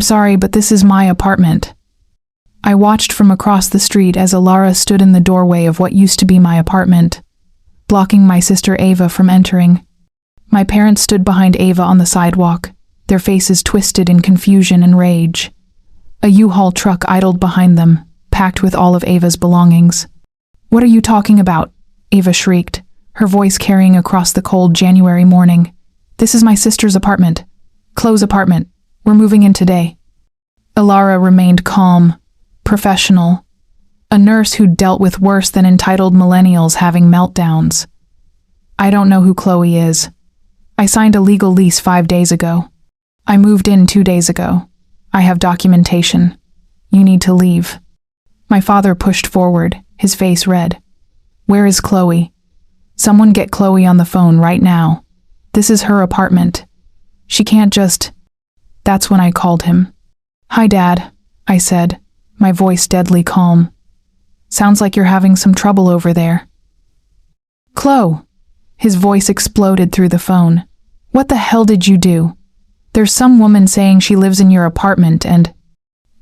I'm sorry, but this is my apartment. I watched from across the street as Alara stood in the doorway of what used to be my apartment, blocking my sister Ava from entering. My parents stood behind Ava on the sidewalk, their faces twisted in confusion and rage. A U-Haul truck idled behind them, packed with all of Ava's belongings. "What are you talking about?" Ava shrieked, her voice carrying across the cold January morning. "This is my sister's apartment. Chloe's apartment. We're moving in today." Alara remained calm, professional, a nurse who'd dealt with worse than entitled millennials having meltdowns. "I don't know who Chloe is. I signed a legal lease 5 days ago. I moved in 2 days ago. I have documentation. You need to leave." My father pushed forward, his face red. "Where is Chloe? Someone get Chloe on the phone right now. This is her apartment. She can't just..." That's when I called him. "Hi, Dad," I said, my voice deadly calm. "Sounds like you're having some trouble over there." "Chloe!" His voice exploded through the phone. "What the hell did you do? There's some woman saying she lives in your apartment and..."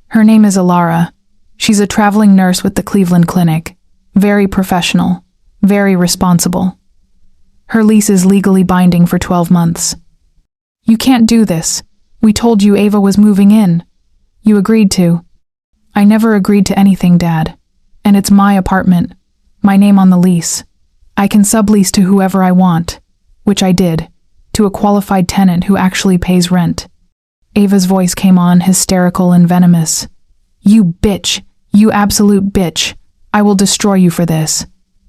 "Her name is Alara. She's a traveling nurse with the Cleveland Clinic. Very professional. Very responsible. Her lease is legally binding for 12 months. You can't do this. We told you Ava was moving in. You agreed to." "I never agreed to anything, Dad. And it's my apartment. My name on the lease. I can sublease to whoever I want," which I did, to a qualified tenant who actually pays rent. Ava's voice came on, hysterical and venomous. "You bitch. You absolute bitch. I will destroy you for this.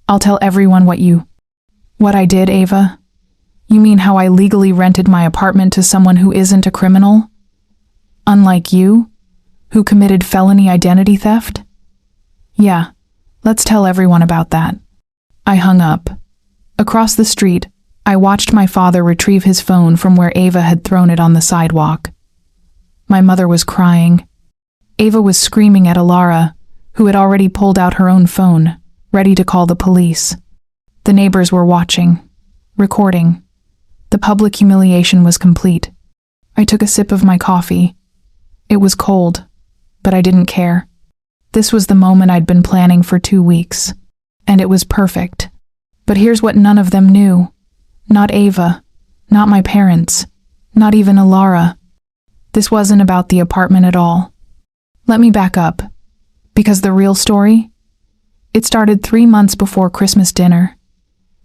I'll tell everyone what I did, Ava? You mean how I legally rented my apartment to someone who isn't a criminal? Unlike you, who committed felony identity theft? Yeah, let's tell everyone about that." I hung up. Across the street, I watched my father retrieve his phone from where Ava had thrown it on the sidewalk. My mother was crying. Ava was screaming at Alara, who had already pulled out her own phone, ready to call the police. The neighbors were watching, recording. The public humiliation was complete. I took a sip of my coffee. It was cold, but I didn't care. This was the moment I'd been planning for 2 weeks, and it was perfect. But here's what none of them knew. Not Ava, not my parents, not even Alara. This wasn't about the apartment at all. Let me back up, because the real story? It started 3 months before Christmas dinner,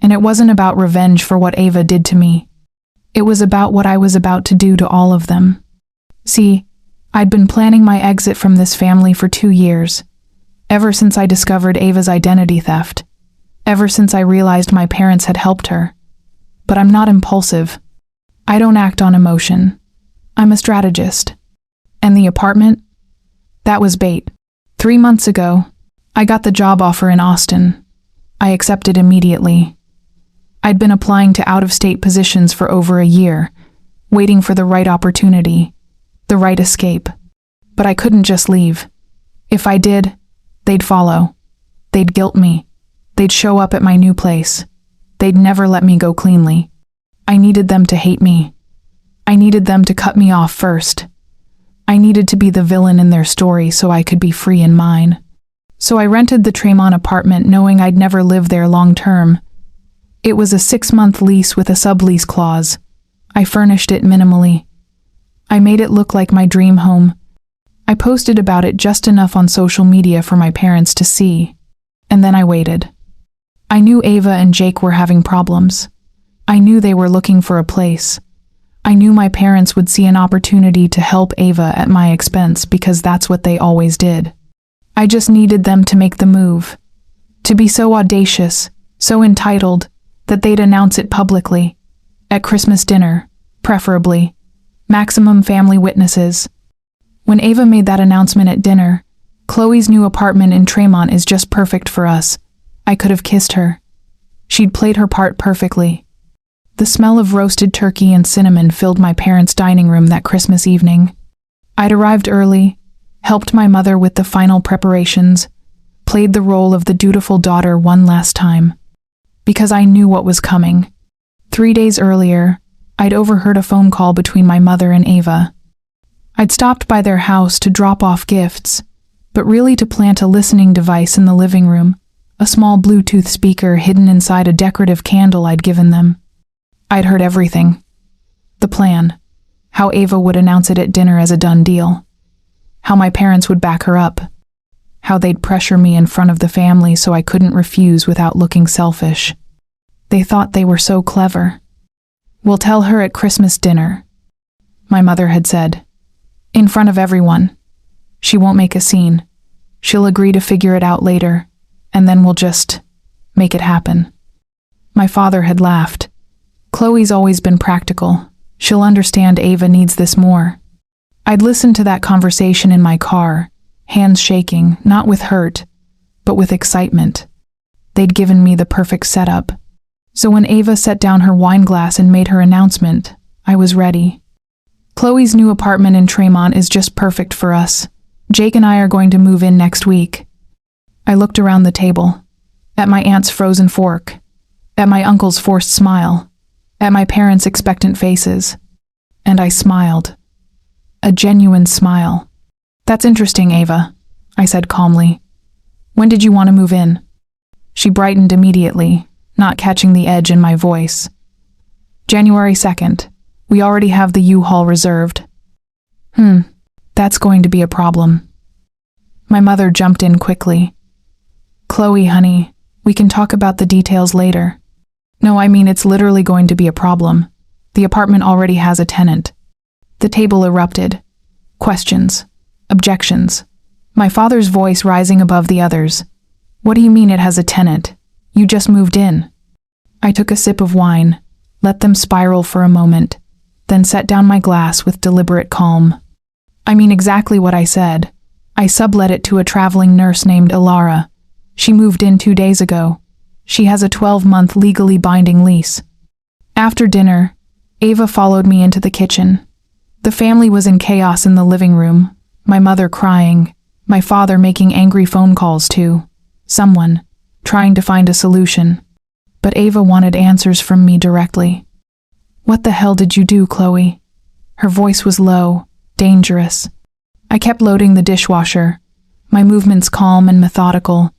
and it wasn't about revenge for what Ava did to me. It was about what I was about to do to all of them. See, I'd been planning my exit from this family for 2 years, ever since I discovered Ava's identity theft, ever since I realized my parents had helped her. But I'm not impulsive. I don't act on emotion. I'm a strategist. And the apartment? That was bait. 3 months ago, I got the job offer in Austin. I accepted immediately. I'd been applying to out-of-state positions for over a year, waiting for the right opportunity, the right escape. But I couldn't just leave. If I did, they'd follow. They'd guilt me. They'd show up at my new place. They'd never let me go cleanly. I needed them to hate me. I needed them to cut me off first. I needed to be the villain in their story so I could be free in mine. So I rented the Tremont apartment knowing I'd never live there long term. It was a 6-month lease with a sublease clause. I furnished it minimally. I made it look like my dream home. I posted about it just enough on social media for my parents to see. And then I waited. I knew Ava and Jake were having problems. I knew they were looking for a place. I knew my parents would see an opportunity to help Ava at my expense because that's what they always did. I just needed them to make the move. To be so audacious, so entitled, that they'd announce it publicly. At Christmas dinner, preferably. Maximum family witnesses. When Ava made that announcement at dinner, "Chloe's new apartment in Tremont is just perfect for us," I could have kissed her. She'd played her part perfectly. The smell of roasted turkey and cinnamon filled my parents' dining room that Christmas evening. I'd arrived early, helped my mother with the final preparations, played the role of the dutiful daughter one last time. Because I knew what was coming. 3 days earlier, I'd overheard a phone call between my mother and Ava. I'd stopped by their house to drop off gifts, but really to plant a listening device in the living room, a small Bluetooth speaker hidden inside a decorative candle I'd given them. I'd heard everything. The plan. How Ava would announce it at dinner as a done deal. How my parents would back her up. How they'd pressure me in front of the family so I couldn't refuse without looking selfish. They thought they were so clever. "We'll tell her at Christmas dinner," my mother had said. "In front of everyone. She won't make a scene. She'll agree to figure it out later, and then we'll just make it happen." My father had laughed. "Chloe's always been practical. She'll understand Ava needs this more." I'd listened to that conversation in my car, hands shaking, not with hurt, but with excitement. They'd given me the perfect setup. So when Ava set down her wine glass and made her announcement, I was ready. "Chloe's new apartment in Tremont is just perfect for us. Jake and I are going to move in next week." I looked around the table, at my aunt's frozen fork, at my uncle's forced smile, at my parents' expectant faces, and I smiled. A genuine smile. "That's interesting, Ava," I said calmly. "When did you want to move in?" She brightened immediately, not catching the edge in my voice. "January 2nd. We already have the U-Haul reserved." That's going to be a problem." My mother jumped in quickly. "Chloe, honey, we can talk about the details later." "No, I mean it's literally going to be a problem. The apartment already has a tenant." The table erupted. Questions. Objections. My father's voice rising above the others. "What do you mean it has a tenant? You just moved in." I took a sip of wine, let them spiral for a moment, then set down my glass with deliberate calm. "I mean exactly what I said. I sublet it to a traveling nurse named Ilara. She moved in 2 days ago. She has a 12-month legally binding lease." After dinner, Ava followed me into the kitchen. The family was in chaos in the living room, my mother crying, my father making angry phone calls to someone, trying to find a solution. But Ava wanted answers from me directly. "What the hell did you do, Chloe?" Her voice was low, dangerous. I kept loading the dishwasher, my movements calm and methodical.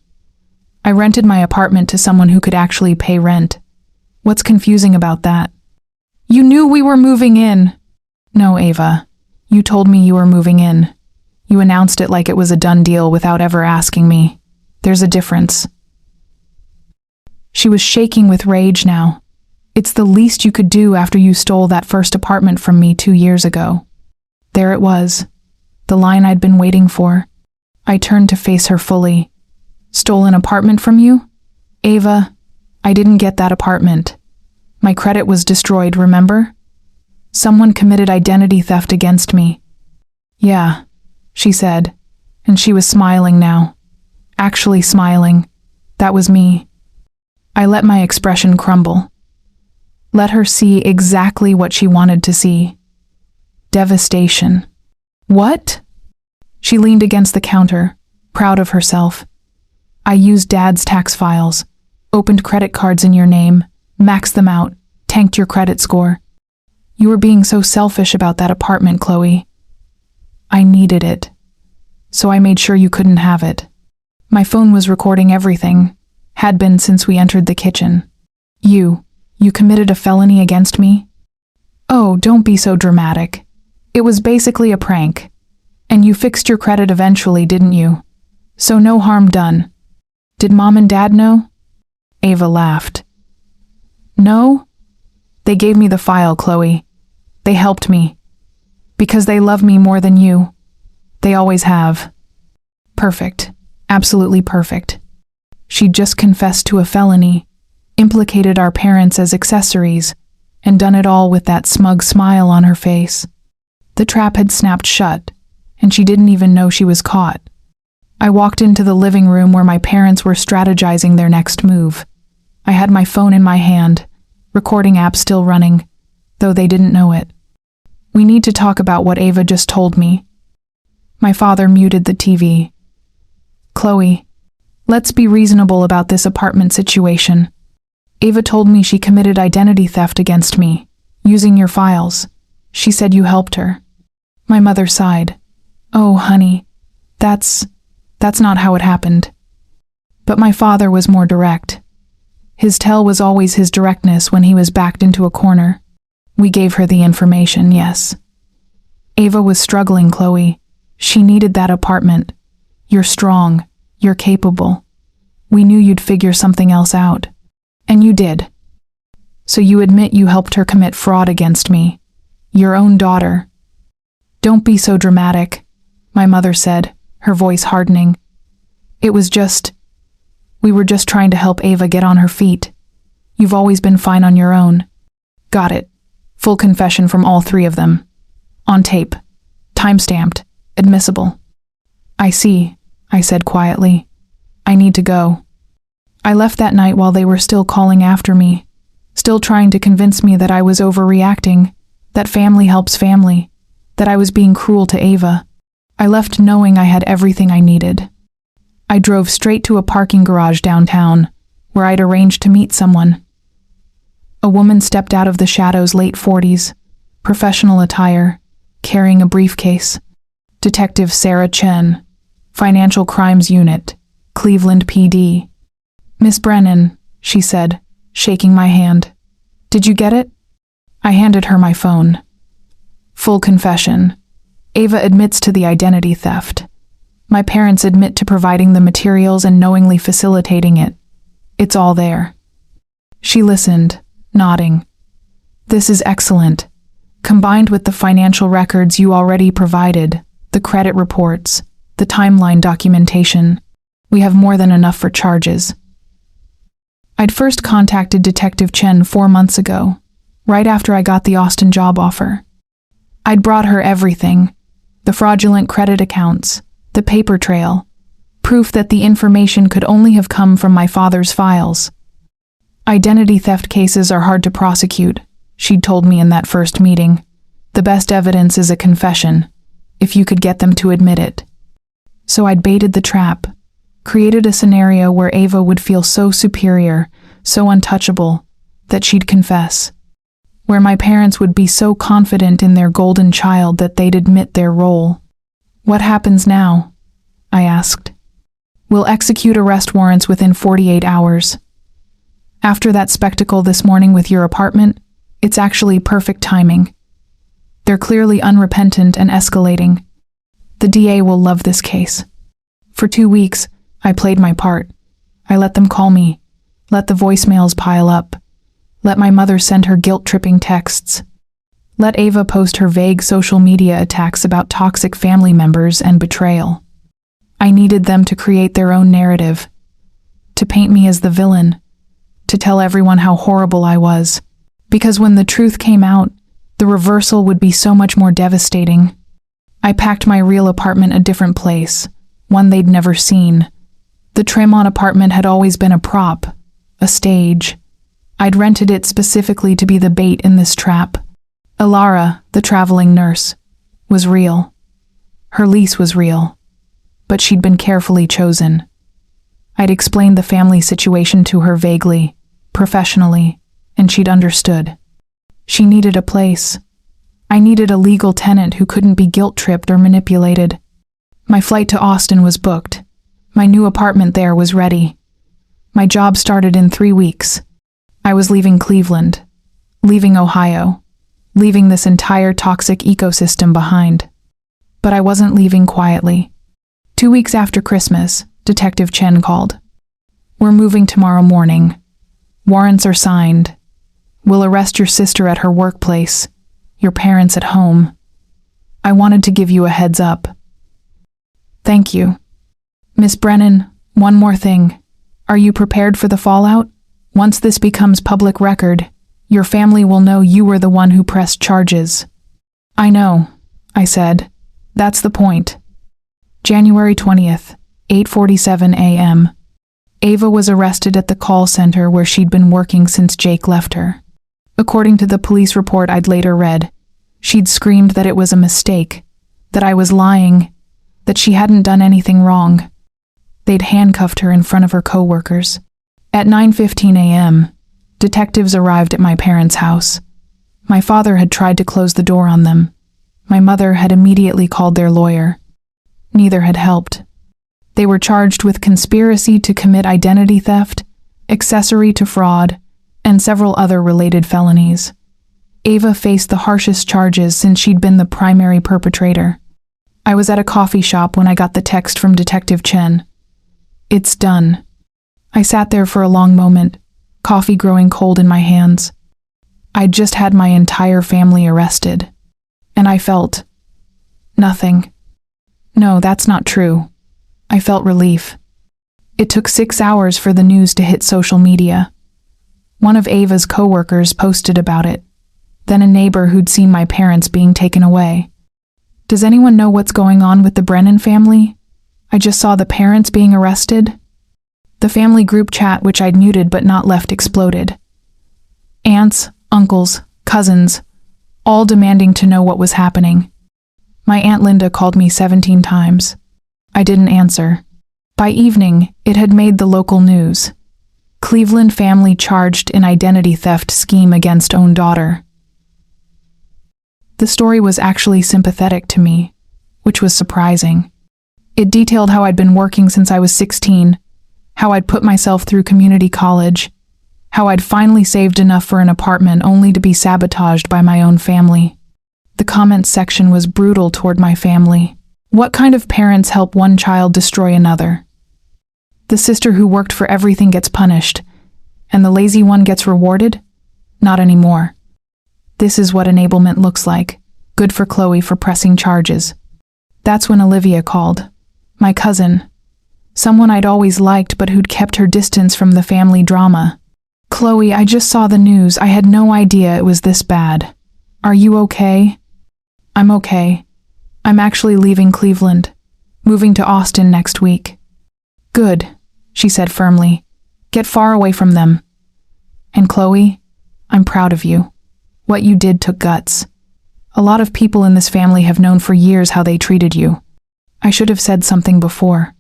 "I rented my apartment to someone who could actually pay rent." "What's confusing about that?" "You knew we were moving in." "No, Ava. You told me you were moving in. You announced it like it was a done deal without ever asking me. There's a difference." She was shaking with rage now. "It's the least you could do after you stole that first apartment from me 2 years ago." There it was, the line I'd been waiting for. I turned to face her fully. "Stole an apartment from you? Ava, I didn't get that apartment. My credit was destroyed, remember? Someone committed identity theft against me." "Yeah," she said, and she was smiling now. Actually smiling. That was me. I let my expression crumble. Let her see exactly what she wanted to see. Devastation. "What?" She leaned against the counter, proud of herself. "I used Dad's tax files, opened credit cards in your name, maxed them out, tanked your credit score. You were being so selfish about that apartment, Chloe. I needed it, so I made sure you couldn't have it. My phone was recording everything, had been since we entered the kitchen. You committed a felony against me?" "Oh, don't be so dramatic. It was basically a prank. And you fixed your credit eventually, didn't you? So no harm done. Did Mom and Dad know?" Ava laughed. "No? They gave me the file, Chloe. They helped me. Because they love me more than you. They always have." Perfect. Absolutely perfect. She'd just confessed to a felony, implicated our parents as accessories, and done it all with that smug smile on her face. The trap had snapped shut, and she didn't even know she was caught. I walked into the living room where my parents were strategizing their next move. I had my phone in my hand, recording app still running, though they didn't know it. "We need to talk about what Ava just told me." My father muted the TV. "Chloe, let's be reasonable about this apartment situation. Ava told me she committed identity theft against me, using your files. She said you helped her." My mother sighed. Oh, honey, that's not how it happened. But my father was more direct. His tell was always his directness when he was backed into a corner. We gave her the information, yes. Ava was struggling, Chloe. She needed that apartment. You're strong. You're capable. We knew you'd figure something else out. And you did. So you admit you helped her commit fraud against me. Your own daughter. Don't be so dramatic, my mother said, her voice hardening. We were just trying to help Ava get on her feet. You've always been fine on your own. Got it. Full confession from all three of them. On tape. Time-stamped. Admissible. I see, I said quietly. I need to go. I left that night while they were still calling after me, still trying to convince me that I was overreacting, that family helps family, that I was being cruel to Ava. I left knowing I had everything I needed. I drove straight to a parking garage downtown, where I'd arranged to meet someone. A woman stepped out of the shadows, late 40s, professional attire, carrying a briefcase. Detective Sarah Chen, Financial Crimes Unit, Cleveland PD. Miss Brennan, she said, shaking my hand. Did you get it? I handed her my phone. Full confession. Ava admits to the identity theft. My parents admit to providing the materials and knowingly facilitating it. It's all there. She listened, nodding. This is excellent. Combined with the financial records you already provided, the credit reports, the timeline documentation, we have more than enough for charges. I'd first contacted Detective Chen 4 months ago, right after I got the Austin job offer. I'd brought her everything, the fraudulent credit accounts, the paper trail, proof that the information could only have come from my father's files. Identity theft cases are hard to prosecute, she'd told me in that first meeting. The best evidence is a confession, if you could get them to admit it. So I'd baited the trap, created a scenario where Ava would feel so superior, so untouchable, that she'd confess. Where my parents would be so confident in their golden child that they'd admit their role. What happens now? I asked. We'll execute arrest warrants within 48 hours. After that spectacle this morning with your apartment, it's actually perfect timing. They're clearly unrepentant and escalating. The DA will love this case. For 2 weeks, I played my part. I let them call me, let the voicemails pile up, let my mother send her guilt-tripping texts, let Ava post her vague social media attacks about toxic family members and betrayal. I needed them to create their own narrative, to paint me as the villain, to tell everyone how horrible I was, because when the truth came out, the reversal would be so much more devastating. I packed my real apartment a different place, one they'd never seen. The Tremont apartment had always been a prop, a stage. I'd rented it specifically to be the bait in this trap. Alara, the traveling nurse, was real. Her lease was real, but she'd been carefully chosen. I'd explained the family situation to her vaguely, professionally, and she'd understood. She needed a place. I needed a legal tenant who couldn't be guilt-tripped or manipulated. My flight to Austin was booked. My new apartment there was ready. My job started in 3 weeks. I was leaving Cleveland, leaving Ohio, leaving this entire toxic ecosystem behind. But I wasn't leaving quietly. 2 weeks after Christmas, Detective Chen called. We're moving tomorrow morning. Warrants are signed. We'll arrest your sister at her workplace, your parents at home. I wanted to give you a heads up. Thank you. Miss Brennan, one more thing. Are you prepared for the fallout? Once this becomes public record, your family will know you were the one who pressed charges. I know, I said. That's the point. January 20th, 8:47 a.m. Ava was arrested at the call center where she'd been working since Jake left her. According to the police report I'd later read, she'd screamed that it was a mistake, that I was lying, that she hadn't done anything wrong. They'd handcuffed her in front of her co-workers. At 9:15 a.m., detectives arrived at my parents' house. My father had tried to close the door on them. My mother had immediately called their lawyer. Neither had helped. They were charged with conspiracy to commit identity theft, accessory to fraud, and several other related felonies. Ava faced the harshest charges since she'd been the primary perpetrator. I was at a coffee shop when I got the text from Detective Chen. "It's done." I sat there for a long moment, coffee growing cold in my hands. I'd just had my entire family arrested. And I felt nothing. No, that's not true. I felt relief. It took 6 hours for the news to hit social media. One of Ava's coworkers posted about it, then a neighbor who'd seen my parents being taken away. Does anyone know what's going on with the Brennan family? I just saw the parents being arrested. The family group chat, which I'd muted but not left, exploded. Aunts, uncles, cousins, all demanding to know what was happening. My Aunt Linda called me 17 times. I didn't answer. By evening, it had made the local news. Cleveland family charged in identity theft scheme against own daughter. The story was actually sympathetic to me, which was surprising. It detailed how I'd been working since I was 16, how I'd put myself through community college, how I'd finally saved enough for an apartment only to be sabotaged by my own family. The comments section was brutal toward my family. What kind of parents help one child destroy another? The sister who worked for everything gets punished, and the lazy one gets rewarded? Not anymore. This is what enablement looks like. Good for Chloe for pressing charges. That's when Olivia called. My cousin. Someone I'd always liked but who'd kept her distance from the family drama. "Chloe, I just saw the news. I had no idea it was this bad. Are you okay?" "I'm okay. I'm actually leaving Cleveland, moving to Austin next week." "Good," she said firmly. "Get far away from them. And Chloe, I'm proud of you. What you did took guts. A lot of people in this family have known for years how they treated you. I should have said something before.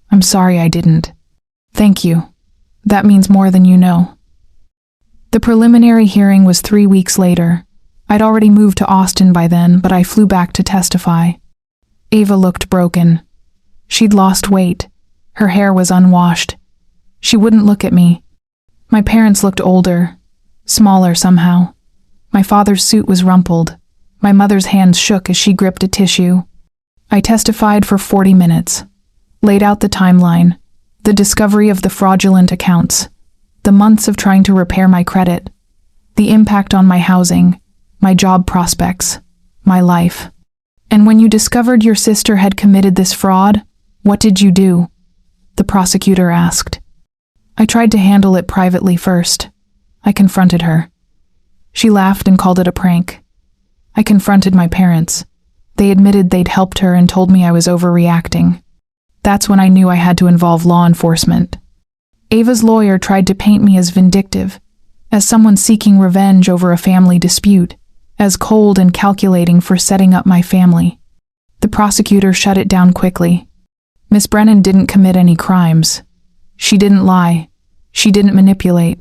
I'm sorry I didn't. Thank you. That means more than you know." The preliminary hearing was 3 weeks later. I'd already moved to Austin by then, but I flew back to testify. Ava looked broken. She'd lost weight. Her hair was unwashed. She wouldn't look at me. My parents looked older, smaller somehow. My father's suit was rumpled. My mother's hands shook as she gripped a tissue. I testified for 40 minutes, laid out the timeline, the discovery of the fraudulent accounts, the months of trying to repair my credit, the impact on my housing, my job prospects, my life. "And when you discovered your sister had committed this fraud, what did you do?" the prosecutor asked. I tried to handle it privately first. I confronted her. She laughed and called it a prank. I confronted my parents. They admitted they'd helped her and told me I was overreacting. That's when I knew I had to involve law enforcement. Ava's lawyer tried to paint me as vindictive, as someone seeking revenge over a family dispute, as cold and calculating for setting up my family. The prosecutor shut it down quickly. Miss Brennan didn't commit any crimes. She didn't lie. She didn't manipulate.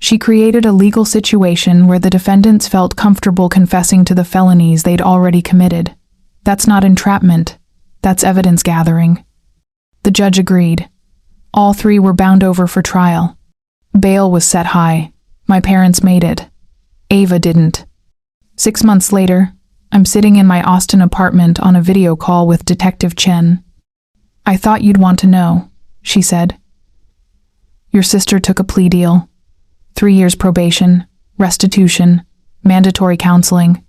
She created a legal situation where the defendants felt comfortable confessing to the felonies they'd already committed. That's not entrapment. That's evidence gathering. The judge agreed. All three were bound over for trial. Bail was set high. My parents made it. Ava didn't. 6 months later, I'm sitting in my Austin apartment on a video call with Detective Chen. "I thought you'd want to know," she said. "Your sister took a plea deal. 3 years probation, restitution, mandatory counseling.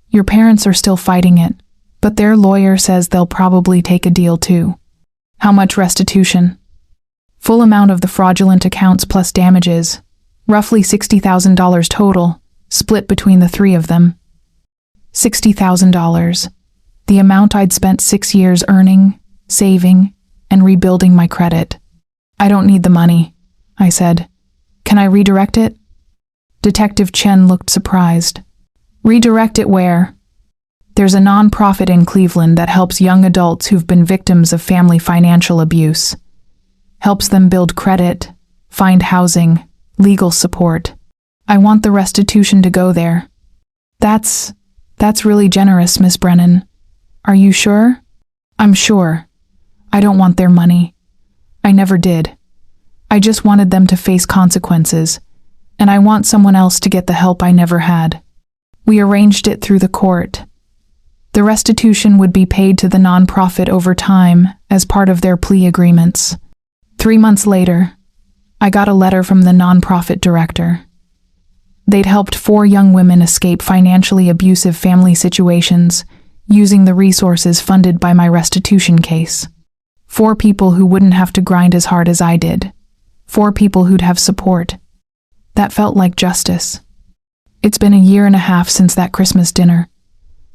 Your parents are still fighting it, but their lawyer says they'll probably take a deal too." "How much restitution?" "Full amount of the fraudulent accounts plus damages, roughly $60,000 total, split between the three of them." $60,000. The amount I'd spent 6 years earning, saving, and rebuilding my credit. "I don't need the money," I said. "Can I redirect it?" Detective Chen looked surprised. "Redirect it where?" "There's a nonprofit in Cleveland that helps young adults who've been victims of family financial abuse. Helps them build credit, find housing, legal support. I want the restitution to go there." That's That's really generous, Miss Brennan. Are you sure? I'm sure. I don't want their money. I never did. I just wanted them to face consequences, and I want someone else to get the help I never had. We arranged it through the court. The restitution would be paid to the nonprofit over time as part of their plea agreements. 3 months later, I got a letter from the nonprofit director. They'd helped 4 young women escape financially abusive family situations using the resources funded by my restitution case. 4 people who wouldn't have to grind as hard as I did. 4 people who'd have support. That felt like justice. It's been a 1.5 years since that Christmas dinner,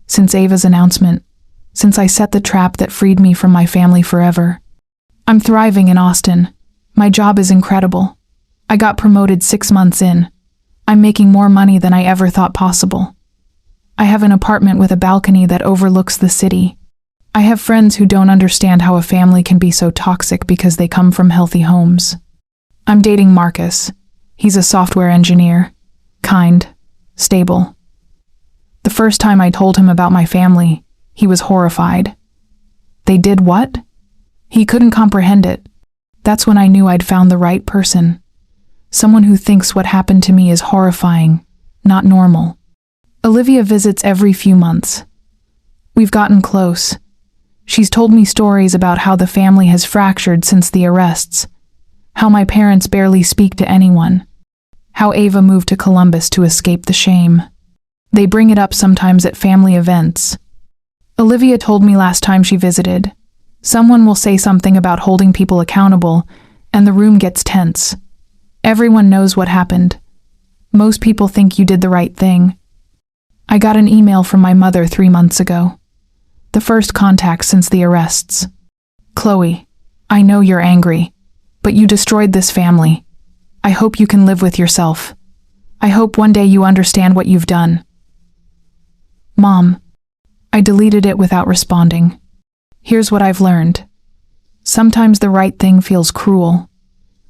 since Ava's announcement, since I set the trap that freed me from my family forever. I'm thriving in Austin. My job is incredible. I got promoted 6 months in. I'm making more money than I ever thought possible. I have an apartment with a balcony that overlooks the city. I have friends who don't understand how a family can be so toxic because they come from healthy homes. I'm dating Marcus. He's a software engineer. Kind. Stable. The first time I told him about my family, he was horrified. They did what? He couldn't comprehend it. That's when I knew I'd found the right person. Someone who thinks what happened to me is horrifying, not normal. Olivia visits every few months. We've gotten close. She's told me stories about how the family has fractured since the arrests, how my parents barely speak to anyone, how Ava moved to Columbus to escape the shame. They bring it up sometimes at family events. Olivia told me last time she visited, someone will say something about holding people accountable, and the room gets tense. Everyone knows what happened. Most people think you did the right thing. I got an email from my mother 3 months ago. The first contact since the arrests. Chloe, I know you're angry, but you destroyed this family. I hope you can live with yourself. I hope one day you understand what you've done. Mom. I deleted it without responding. Here's what I've learned. Sometimes the right thing feels cruel.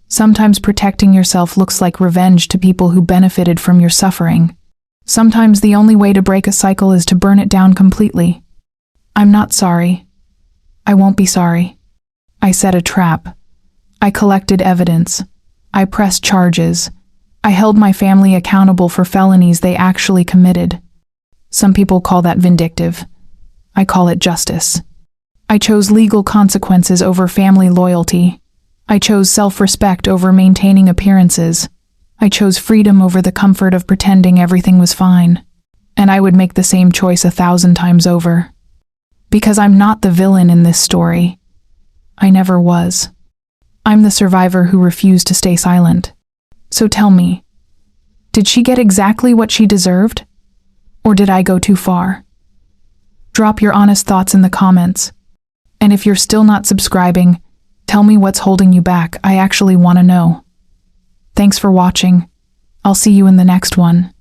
Sometimes protecting yourself looks like revenge to people who benefited from your suffering. Sometimes the only way to break a cycle is to burn it down completely. I'm not sorry. I won't be sorry. I set a trap. I collected evidence. I pressed charges. I held my family accountable for felonies they actually committed. Some people call that vindictive. I call it justice. I chose legal consequences over family loyalty. I chose self-respect over maintaining appearances. I chose freedom over the comfort of pretending everything was fine. And I would make the same choice 1,000 times over. Because I'm not the villain in this story. I never was. I'm the survivor who refused to stay silent. So tell me, did she get exactly what she deserved? Or did I go too far? Drop your honest thoughts in the comments. And if you're still not subscribing, tell me what's holding you back. I actually want to know. Thanks for watching. I'll see you in the next one.